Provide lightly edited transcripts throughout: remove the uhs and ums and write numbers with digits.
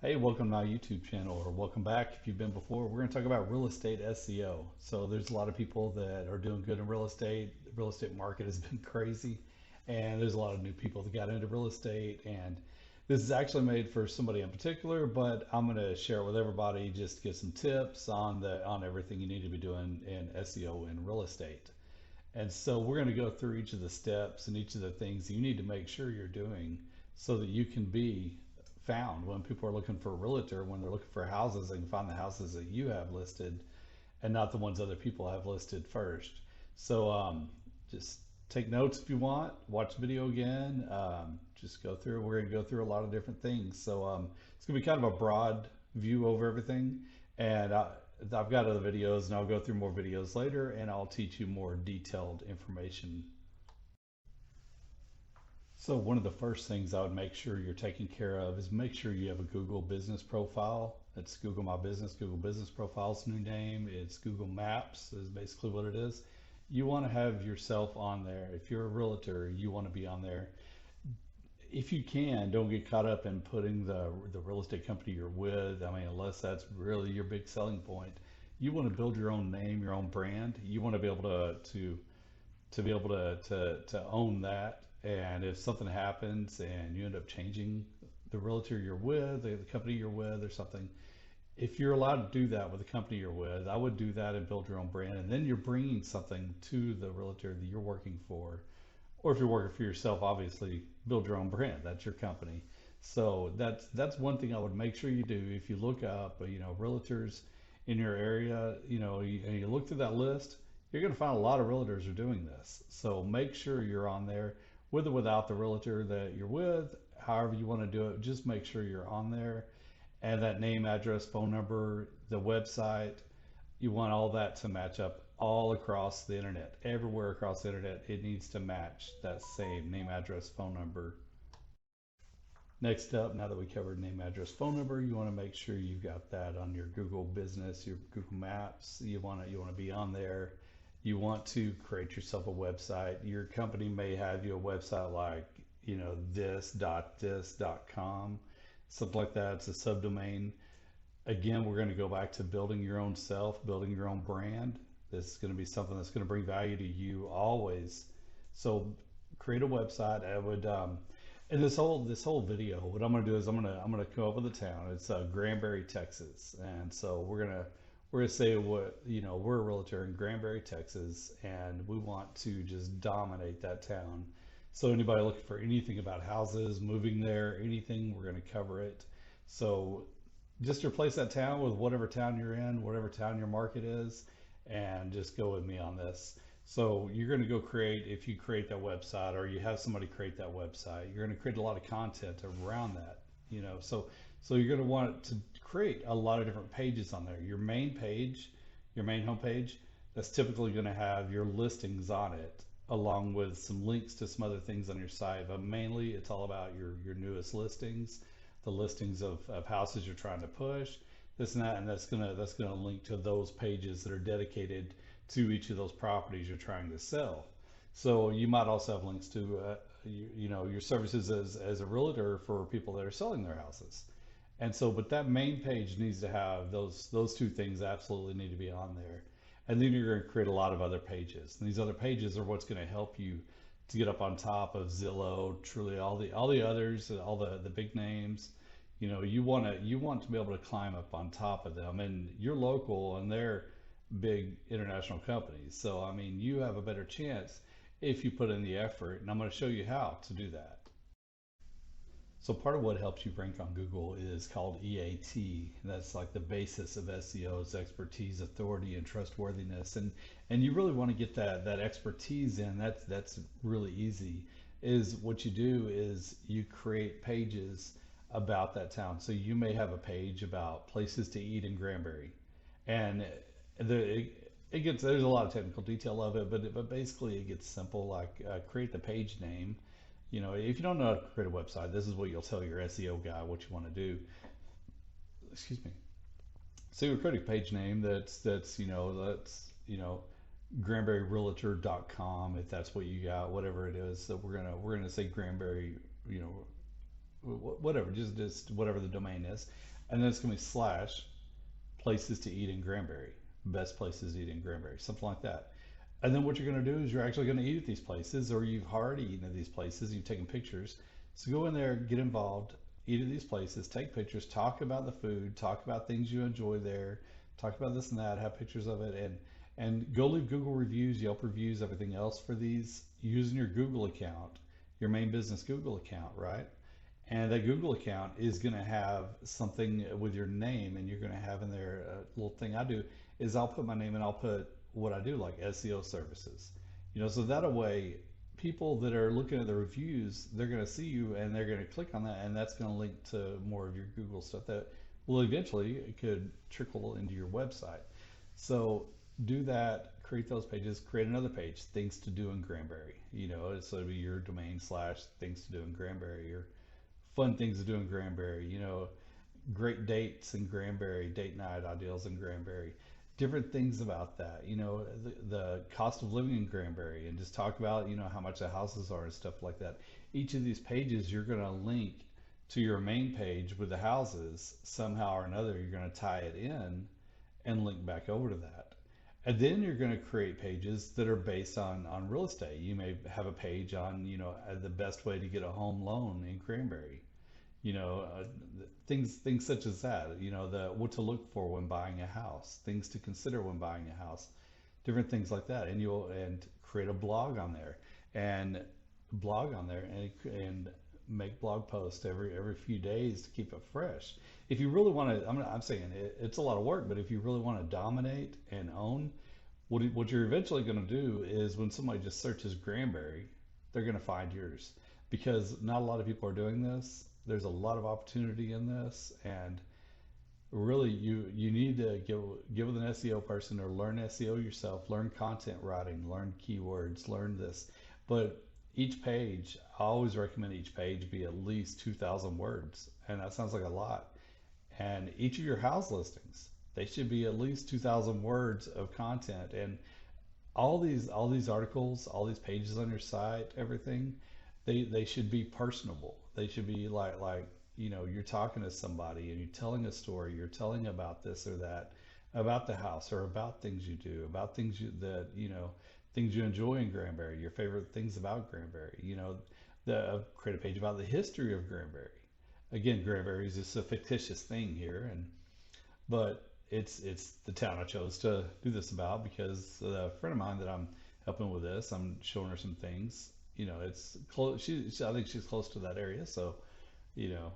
Hey, welcome to my YouTube channel, or welcome back if you've been before. We're going to talk about real estate SEO. So there's a lot of people that are doing good in real estate. The real estate market has been crazy, and there's a lot of new people that got into real estate. And this is actually made for somebody in particular, but I'm going to share it with everybody just to get some tips on everything you need to be doing in SEO in real estate. And so we're going to go through each of the steps and each of the things you need to make sure you're doing so that you can be found when people are looking for a realtor, when they're looking for houses, they can find the houses that you have listed and not the ones other people have listed first. So just take notes if you want, watch the video again, just go through, we're going to go through a lot of different things. So it's going to be kind of a broad view over everything. And I've got other videos and I'll go through more videos later and I'll teach you more detailed information. So one of the first things I would make sure you're taking care of is make sure you have a Google business profile. It's Google My Business. Google Business Profile's new name. It's Google Maps is basically what it is. You want to have yourself on there. If you're a realtor, you want to be on there. If you can, don't get caught up in putting the real estate company you're with. I mean, unless that's really your big selling point. You want to build your own name, your own brand. You want to be able to be able to own that. And if something happens and you end up changing the realtor you're with, the company you're with, or something, if you're allowed to do that with the company you're with, I would do that and build your own brand. And then you're bringing something to the realtor that you're working for. Or if you're working for yourself, obviously build your own brand. That's your company. So that's one thing I would make sure you do. If you look up, realtors in your area, and you look through that list, you're going to find a lot of realtors are doing this. So make sure you're on there with or without the realtor that you're with, however you want to do it, just make sure you're on there. And that name, address, phone number, the website, you want all that to match up all across the internet. Everywhere across the internet, it needs to match that same name, address, phone number. Next up, now that we covered name, address, phone number, you want to make sure you've got that on your Google Business, your Google Maps. You want to be on there. You want to create yourself a website. Your company may have you a website like, this.com, something like that. It's a subdomain. Again, we're going to go back to building your own self, building your own brand. This is going to be something that's going to bring value to you always. So create a website. I would, and this whole video, what I'm going to do is I'm going to come up with a town. It's Granbury, Texas, and so we're going to say we're a realtor in Granbury, Texas, and we want to just dominate that town. So anybody looking for anything about houses, moving there, anything, we're going to cover it. So just replace that town with whatever town you're in, whatever town your market is, and just go with me on this. So you're going to go create, if you create that website or you have somebody create that website, you're going to create a lot of content around that, so you're going to want to create a lot of different pages on there. Your main page, your main homepage, that's typically going to have your listings on it, along with some links to some other things on your site. But mainly, it's all about your newest listings, the listings of houses you're trying to push, this and that, and that's gonna link to those pages that are dedicated to each of those properties you're trying to sell. So you might also have links to your services as a realtor for people that are selling their houses. And so, but that main page needs to have those two things absolutely need to be on there. And then you're going to create a lot of other pages. And these other pages are what's going to help you to get up on top of Zillow, Truly, all the others, all the big names. You want to be able to climb up on top of them. And you're local and they're big international companies. So I mean, you have a better chance if you put in the effort. And I'm going to show you how to do that. So part of what helps you rank on Google is called EAT. That's like the basis of SEO's expertise, authority, and trustworthiness. And you really want to get that expertise in. That's really easy. Is what you do is you create pages about that town. So you may have a page about places to eat in Granbury, and it gets, there's a lot of technical detail of it, but basically it gets simple. Like create the page name. If you don't know how to create a website, this is what you'll tell your SEO guy what you want to do. Excuse me. So you create a page name that's granburyrealtor.com, if that's what you got, whatever it is. So we're gonna say Granbury, whatever, just whatever the domain is. and then it's going to be slash places to eat in Granbury, best places to eat in Granbury, something like that. And then what you're going to do is you're actually going to eat at these places, or you've already eaten at these places, you've taken pictures. So go in there, get involved, eat at these places, take pictures, talk about the food, talk about things you enjoy there, talk about this and that, have pictures of it, and go leave Google reviews, Yelp reviews, everything else for these using your Google account, your main business Google account, right? And that Google account is going to have something with your name, and you're going to have in there a little thing I do is I'll put my name and I'll put what I do, like SEO services. So that way, people that are looking at the reviews, they're going to see you and they're going to click on that, and that's going to link to more of your Google stuff that will eventually it could trickle into your website. So do that, create those pages, create another page, things to do in Granbury. So it'll be your domain slash things to do in Granbury, or fun things to do in Granbury, great dates in Granbury, date night ideals in Granbury, different things about that, the cost of living in Granbury, and just talk about, how much the houses are and stuff like that. Each of these pages, you're going to link to your main page with the houses somehow or another. You're going to tie it in and link back over to that. And then you're going to create pages that are based on real estate. You may have a page on, the best way to get a home loan in Cranberry. You know, uh, things such as that. The what to look for when buying a house, things to consider when buying a house, different things like that. And you'll and create a and and make blog posts every few days to keep it fresh. If you really want to, I'm saying it's a lot of work, but if you really want to dominate and own, what you're eventually going to do is when somebody just searches Granbury, they're going to find yours, because not a lot of people are doing this. There's a lot of opportunity in this, and really you need to get with an SEO person or learn SEO yourself, learn content writing, learn keywords, learn this. But each page, I always recommend each page be at least 2,000 words, and that sounds like a lot. And each of your house listings, they should be at least 2,000 words of content. And all these articles, all these pages on your site, everything, they should be personable. They should be like you're talking to somebody and you're telling a story, you're telling about this or that, about the house, or about things you do, about things you enjoy in Granbury, your favorite things about Granbury. Create a page about the history of Granbury. Again, Granbury is just a fictitious thing here, but it's the town I chose to do this about, because a friend of mine that I'm helping with this, I'm showing her some things. It's close. I think she's close to that area, so you know,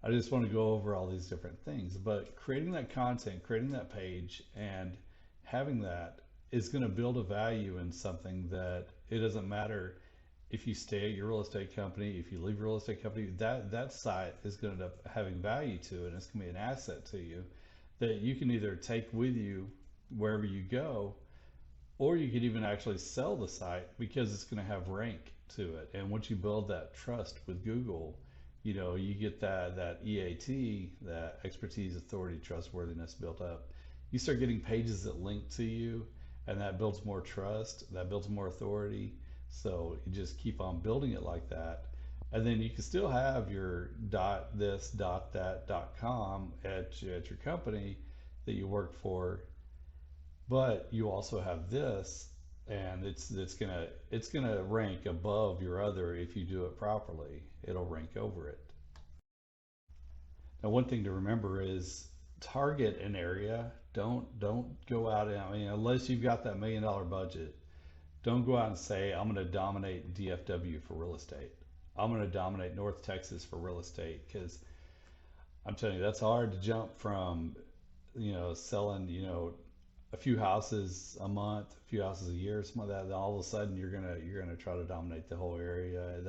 I just want to go over all these different things. But creating that content, creating that page, and having that is going to build a value in something that it doesn't matter if you stay at your real estate company, if you leave your real estate company, that site is going to end up having value to it, and it's going to be an asset to you that you can either take with you wherever you go, or you could even actually sell the site because it's going to have rank to it. And once you build that trust with Google, you get that EAT, that expertise, authority, trustworthiness built up. You start getting pages that link to you, and that builds more trust, that builds more authority. So you just keep on building it like that. And then you can still have your dot this, dot that, dot com at your company that you work for, but you also have this, and it's gonna rank above your other if you do it properly. It'll rank over it. Now, one thing to remember is target an area. Don't go out and, unless you've got that $1 million budget, don't go out and say, I'm going to dominate DFW for real estate. I'm going to dominate North Texas for real estate, because I'm telling you, that's hard to jump from, selling, a few houses a month, a few houses a year, something like that. Then all of a sudden you're gonna try to dominate the whole area.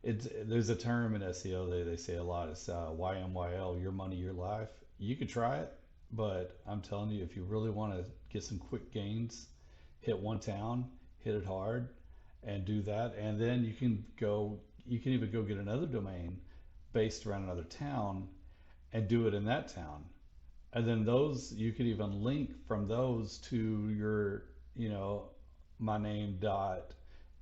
There's a term in SEO they say a lot. It's YMYL, your money, your life. You could try it, but I'm telling you, if you really want to get some quick gains, hit one town, hit it hard, and do that. And then you can even go get another domain based around another town and do it in that town. And then those, you could even link from those to your, my name dot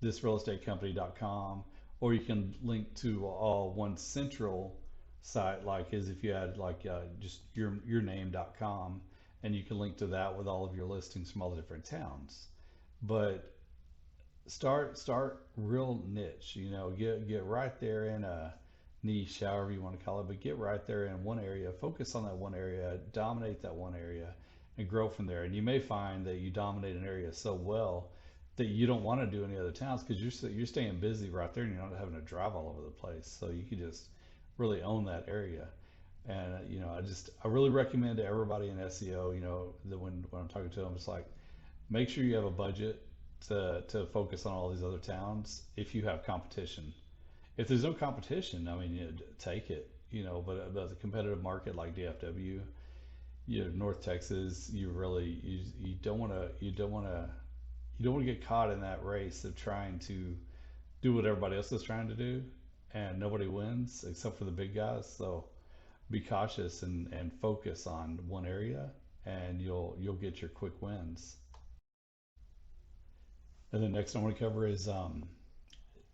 thisrealestatecompany.com, or you can link to all one central site like is if you had like just your name.com, and you can link to that with all of your listings from all the different towns. But start real niche, get right there in a niche, however you want to call it, but get right there in one area, focus on that one area, dominate that one area, and grow from there. And you may find that you dominate an area so well that you don't want to do any other towns because you're staying busy right there and you're not having to drive all over the place. So you can just really own that area. And I really recommend to everybody in SEO, that when I'm talking to them, it's like make sure you have a budget to focus on all these other towns if you have competition. If there's no competition, I mean, take it, but the competitive market like DFW, North Texas, you don't want to get caught in that race of trying to do what everybody else is trying to do, and nobody wins except for the big guys. So be cautious and focus on one area, and you'll get your quick wins. And the next I want to cover is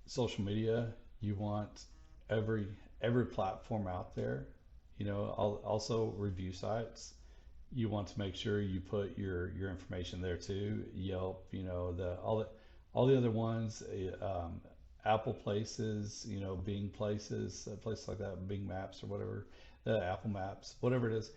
social media. You want every every platform out there. Also review sites. You want to make sure you put your information there too. Yelp, all the other ones, Apple Places, Bing Places, places like that, Bing Maps or whatever, Apple Maps, whatever it is,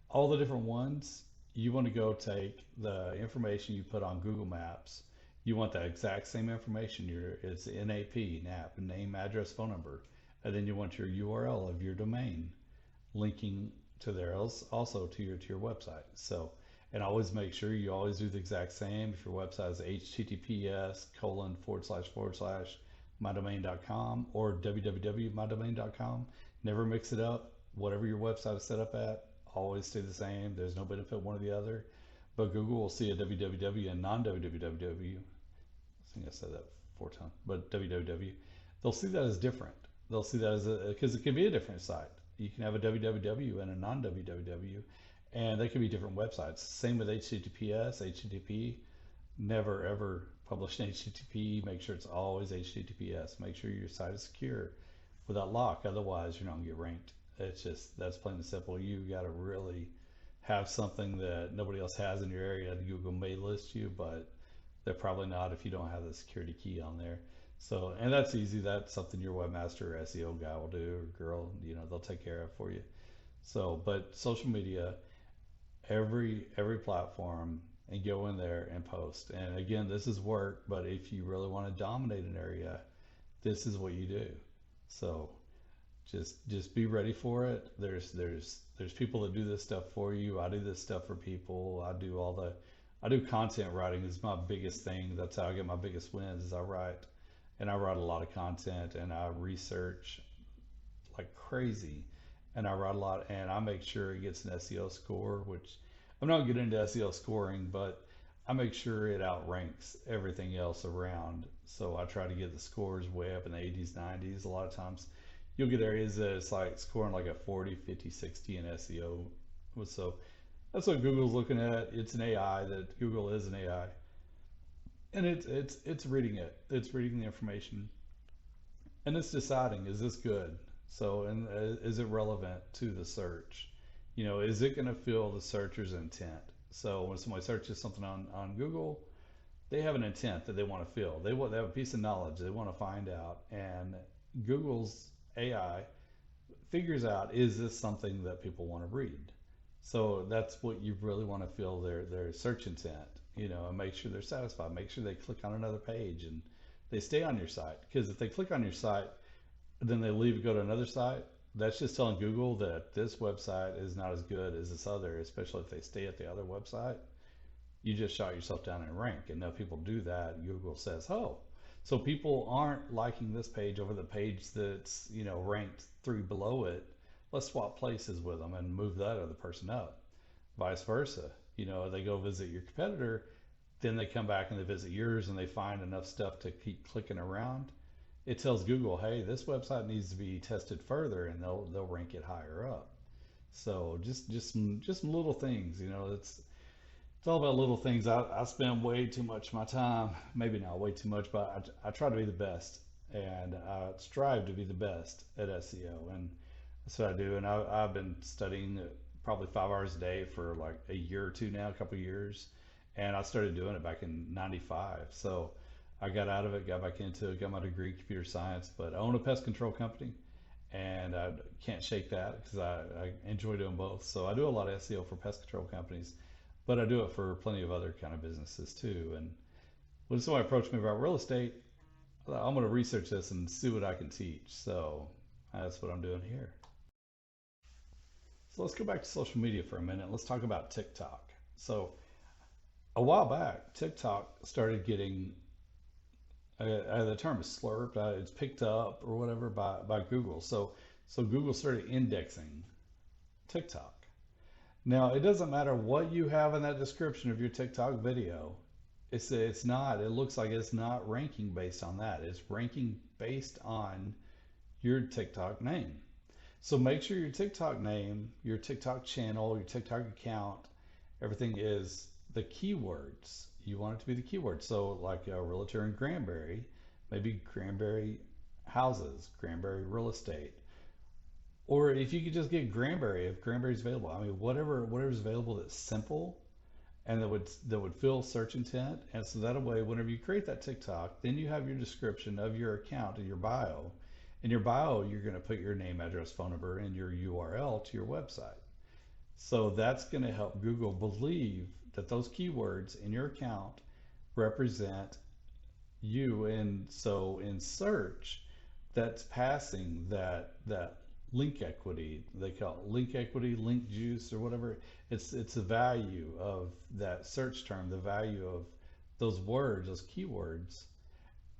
all the different ones. You want to go take the information you put on Google Maps. You want that exact same information. It's NAP, name, address, phone number, and then you want your URL of your domain linking to there else also to your website. So, and always make sure you always do the exact same. If your website is https:// mydomain.com or www.mydomain.com, never mix it up. Whatever your website is set up at, always stay the same. There's no benefit one or the other. But Google will see a www and non-www. I think I said that 4 times, but www, they'll see that as different. They'll see that as because it could be a different site. You can have a www and a non-www, and they could be different websites. Same with HTTPS, HTTP. Never ever publish an HTTP. Make sure it's always HTTPS. Make sure your site is secure without lock. Otherwise, you're not gonna get ranked. That's plain and simple. You got to really have something that nobody else has in your area. Google may list you, but they're probably not if you don't have the security key on there. So, and that's easy. That's something your webmaster or SEO guy will do, or girl, they'll take care of for you. So, but social media, every platform, and go in there and post. And again, this is work, but if you really want to dominate an area, this is what you do. So, just be ready for it. There's people that do this stuff for you. I do this stuff for people. I do content writing is my biggest thing. That's how I get my biggest wins is I write, and I write a lot of content, and I research like crazy, and I write a lot, and I make sure it gets an SEO score, which I'm not getting into SEO scoring, but I make sure it outranks everything else around. So I try to get the scores way up in the 80s, 90s. A lot of times you'll get areas that it's like scoring like a 40, 50, 60 in SEO. So that's what Google's looking at. It's an AI, that Google is an AI. And it's reading it. It's reading the information. And it's deciding, is this good? So, and is it relevant to the search? Is it going to fill the searcher's intent? So when somebody searches something on Google, they have an intent that they want to fill. They have a piece of knowledge they want to find out. And Google's AI figures out, is this something that people want to read? So that's what you really want to fill their search intent, and make sure they're satisfied. Make sure they click on another page and they stay on your site. Because if they click on your site, then they leave, go to another site, that's just telling Google that this website is not as good as this other, especially if they stay at the other website. You just shot yourself down in rank. And if people do that, Google says, oh, so people aren't liking this page over the page that's, ranked 3 below it. Let's swap places with them and move that other person up. Vice versa. They go visit your competitor, then they come back and they visit yours and they find enough stuff to keep clicking around. It tells Google, hey, this website needs to be tested further, and they'll rank it higher up. So just some little things, it's all about little things. I spend way too much of my time, maybe not way too much, but I try to be the best, and I strive to be the best at SEO. And That's what I do, and I've been studying probably 5 hours a day for like a year or two now, a couple of years, and I started doing it back in '95. So I got out of it, got back into it, got my degree in computer science, but I own a pest control company, and I can't shake that because I enjoy doing both. So I do a lot of SEO for pest control companies, but I do it for plenty of other kind of businesses too. And when someone approached me about real estate, I'm going to research this and see what I can teach. So that's what I'm doing here. So let's go back to social media for a minute. Let's talk about TikTok. So a while back, TikTok started getting the term is slurped. It's picked up or whatever by Google. So Google started indexing TikTok. Now it doesn't matter what you have in that description of your TikTok video. It's not. It looks like it's not ranking based on that. It's ranking based on your TikTok name. So make sure your TikTok name, your TikTok channel, your TikTok account, everything is the keywords. You want it to be the keywords. So like a realtor in Granbury, maybe Granbury houses, Granbury real estate. Or if you could just get Granbury, if Granbury's available. I mean, whatever's available that's simple and that would fill search intent. And so that way, whenever you create that TikTok, then you have your description of your account and your bio. In your bio, you're going to put your name, address, phone number, and your URL to your website. So that's going to help Google believe that those keywords in your account represent you. And so in search, that's passing that link equity. They call it link equity, link juice, or whatever. It's the value of that search term, the value of those words, those keywords,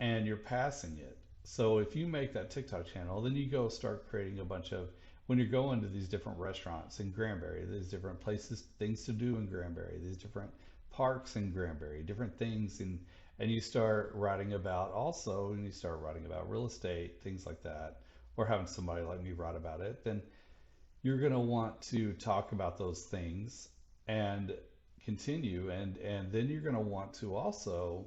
and you're passing it. So if you make that TikTok channel, then you go start creating a bunch of, when you're going to these different restaurants in Granbury, these different places, things to do in Granbury, these different parks in Granbury, different things, and you start writing about also, and you start writing about real estate, things like that, or having somebody like me write about it, then you're going to want to talk about those things and continue, and then you're going to want to also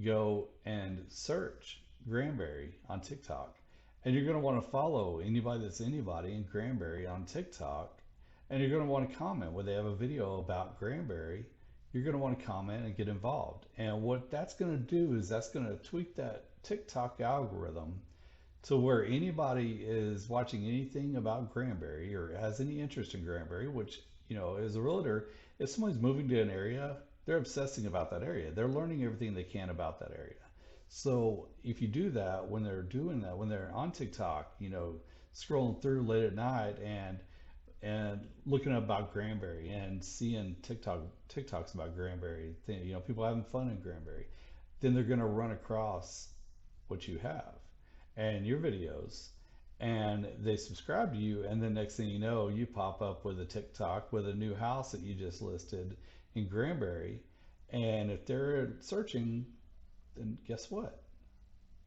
go and search Granbury on TikTok, and you're going to want to follow anybody that's anybody in Granbury on TikTok, and you're going to want to comment when they have a video about Granbury. You're going to want to comment and get involved, and what that's going to do is that's going to tweak that TikTok algorithm to where anybody is watching anything about Granbury or has any interest in Granbury, which, as a realtor, if somebody's moving to an area, they're obsessing about that area. They're learning everything they can about that area. So if you do that, when they're doing that, when they're on TikTok, scrolling through late at night and looking up about Granbury and seeing TikToks about Granbury, people having fun in Granbury, then they're going to run across what you have and your videos, and they subscribe to you, and then next thing you know, you pop up with a TikTok with a new house that you just listed in Granbury, and if they're searching, then guess what?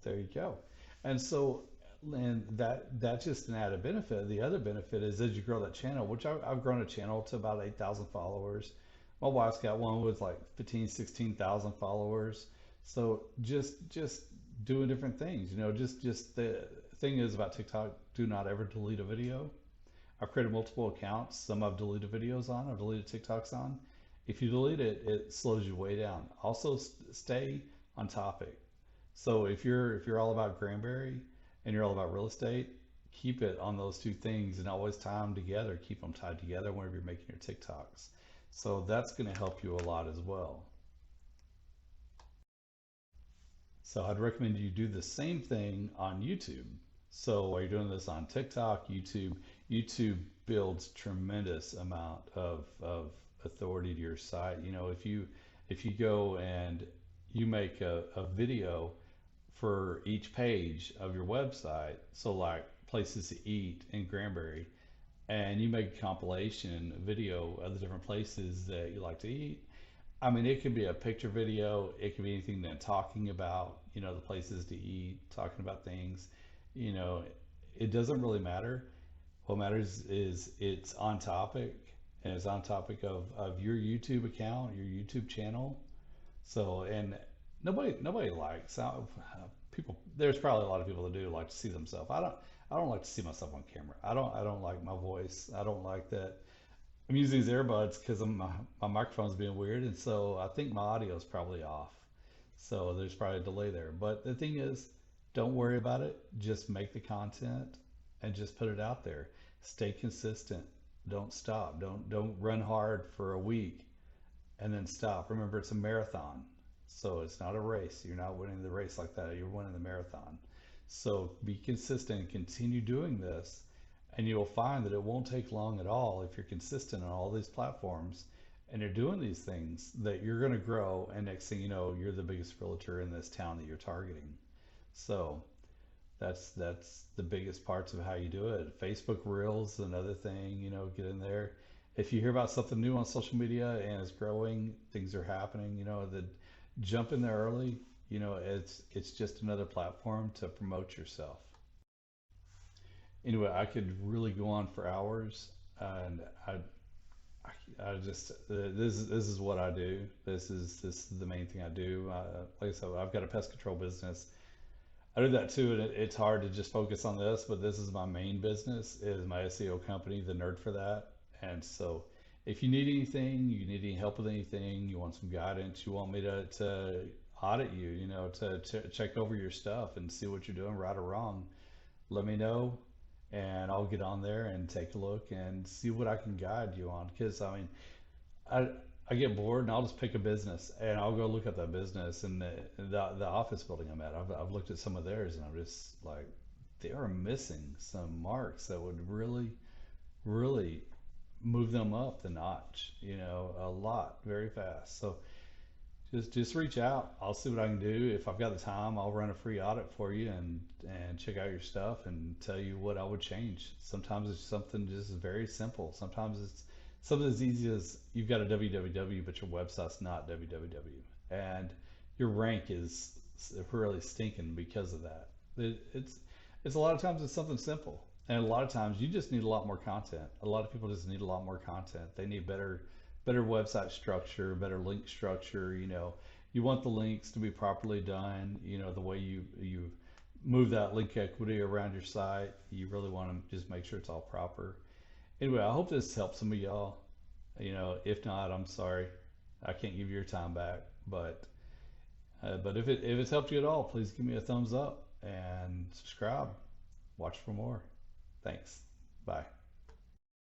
There you go. And so, and that's just an added benefit. The other benefit is as you grow that channel, which I've grown a channel to about 8,000 followers. My wife's got one with like 15, 16,000 followers. So just doing different things, just the thing is about TikTok, do not ever delete a video. I've created multiple accounts. Some I've deleted videos on, I've deleted TikToks on. If you delete it, it slows you way down. Also stay on topic. So if you're all about Granbury and you're all about real estate, keep it on those two things and always tie them together. Keep them tied together whenever you're making your TikToks. So that's going to help you a lot as well. So I'd recommend you do the same thing on YouTube. So while you're doing this on TikTok, YouTube builds tremendous amount of authority to your site. If you go and you make a video for each page of your website, so like places to eat in Granbury, and you make a compilation video of the different places that you like to eat. I mean, it could be a picture video, it could be anything then talking about, the places to eat, talking about things, you know, it doesn't really matter. What matters is it's on topic, and it's on topic of your YouTube account, your YouTube channel. So, and nobody likes people. There's probably a lot of people that do like to see themselves. I don't like to see myself on camera. I don't like my voice. I don't like that. I'm using these earbuds because my microphone's being weird, and so I think my audio is probably off. So there's probably a delay there. But the thing is, don't worry about it. Just make the content and just put it out there. Stay consistent. Don't stop. Don't run hard for a week and then stop. Remember, it's a marathon. So it's not a race. You're not winning the race like that. You're winning the marathon. So be consistent and continue doing this. And you'll find that it won't take long at all if you're consistent on all these platforms and you're doing these things that you're going to grow. And next thing you know, you're the biggest realtor in this town that you're targeting. So that's the biggest parts of how you do it. Facebook Reels, another thing, get in there. If you hear about something new on social media and it's growing, things are happening, jump in there early. It's just another platform to promote yourself. Anyway, I could really go on for hours, and I just this is what I do. This is the main thing I do. Like I said, I've got a pest control business. I do that too, and it's hard to just focus on this, but this is my main business, is my SEO company, the nerd for that. And so if you need anything, you need any help with anything, you want some guidance, you want me to audit you, to check over your stuff and see what you're doing right or wrong, let me know and I'll get on there and take a look and see what I can guide you on. Because I mean, I I get bored and I'll just pick a business and I'll go look at that business and the office building I'm at. I've looked at some of theirs and I'm just like, they are missing some marks that would really move them up the notch, a lot very fast. So just reach out. I'll see what I can do. If I've got the time, I'll run a free audit for you and check out your stuff and tell you what I would change. Sometimes it's something just very simple. Sometimes it's something as easy as you've got a www, but your website's not www, and your rank is really stinking because of that. It's a lot of times it's something simple, and a lot of times you just need a lot more content. A lot of people just need a lot more content. They need better website structure, better link structure. You want the links to be properly done. The way you move that link equity around your site, you really want to just make sure it's all proper. Anyway, I hope this helps some of y'all. If not, I'm sorry. I can't give you your time back, but if it's helped you at all, please give me a thumbs up and subscribe. Watch for more. Thanks. Bye.